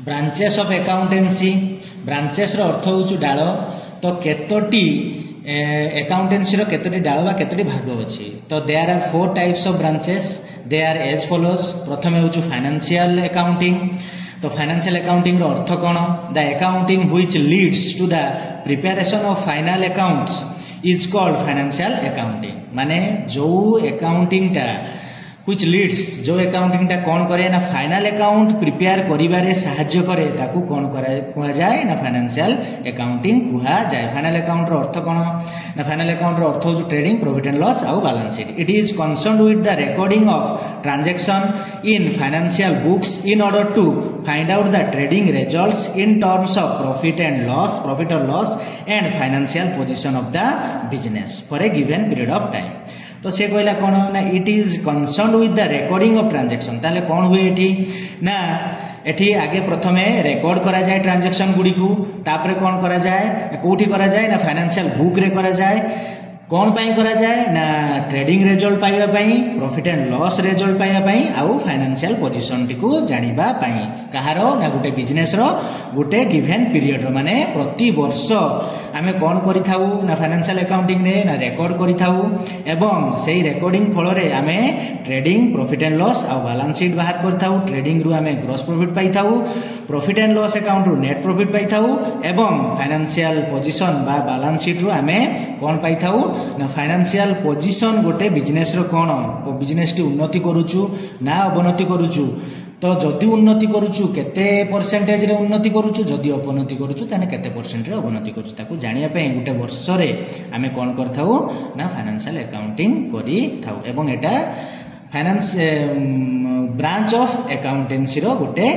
branches of accountancy branches रो अर्थ होउछु डाळ तो केतोटी accountancy रो केतोटी डाळ बा केतोटी भाग अछि तो there are 4 types of branches they are as follows प्रथमे होउछु फाइनेंशियल अकाउंटिंग तो फाइनेंशियल अकाउंटिंग रो अर्थ कोन the accounting which leads to the preparation of final accounts is called financial accounting माने जो अकाउंटिंग टा which leads जो अकाउंटिंग टा कौन करे ना फाइनल अकाउंट प्रिपेयर करिबारे सहाय्य करे ताकू कौन कुआ जाए ना फाइनेंशियल अकाउंटिंग कुआ जाए फाइनल अकाउंट रो अर्थ कोन ना फाइनल अकाउंट रो अर्थ हो ट्रेडिंग प्रॉफिट एंड लॉस आउ balance sheet it is concerned with the recording of transaction in financial books in order to find out the trading results in terms of profit और loss and financial position of the business for a given period of time तो से कहला कौन ना it is concerned with the recording of transaction ताले कौन हुए एठी ना एठी आगे प्रथमे रिकॉर्ड करा जाए ट्रांजैक्शन गुडी को तापरे कौन करा जाए कोठी करा जाए ना फाइनेंशियल बुक रे करा जाए कौन पाई करा जाए ना ट्रेडिंग रिजल्ट पाइबा पाई प्रॉफिट एंड लॉस रिजल्ट पाइबा पाई आउ फाइनेंशियल पोजीशन टी को जानिबा पाई कहारो ना गुटे बिजनेस रो गुटे गिवन पीरियड रो माने प्रति वर्ष आमे कौन करि थाउ ना फाइनेंशियल अकाउंटिंग रे ना रिकॉर्ड करि थाउ एवं सेही रिकॉर्डिंग फल रे आमे ट्रेडिंग प्रॉफिट एंड लॉस आ बैलेंस शीट बाहर कर थाउ ट्रेडिंग रु आमे ग्रॉस प्रॉफिट पाई थाउ प्रॉफिट एंड लॉस अकाउंट रु नेट प्रॉफिट पाई थाउ एवं फाइनेंशियल पोजीशन बा बैलेंस शीट रु आमे कौन पाई थाउ ना फाइनेंशियल पोजीशन गोटे बिजनेस रो कौन बिजनेस टी उन्नति करूचु ना अवनति करूचु तो जदि उन्नति करूचु केते परसेंटेज रे उन्नति करूचु जदि अवनति करूचु ताने केते परसेंट रे अवनति करूचु ताकू जानिया पे गुटे वर्ष रे आमे कोन करथाउ ना फाइनेंशियल अकाउंटिंग करि थाउ एवं एटा finance branch of accountancy row Gute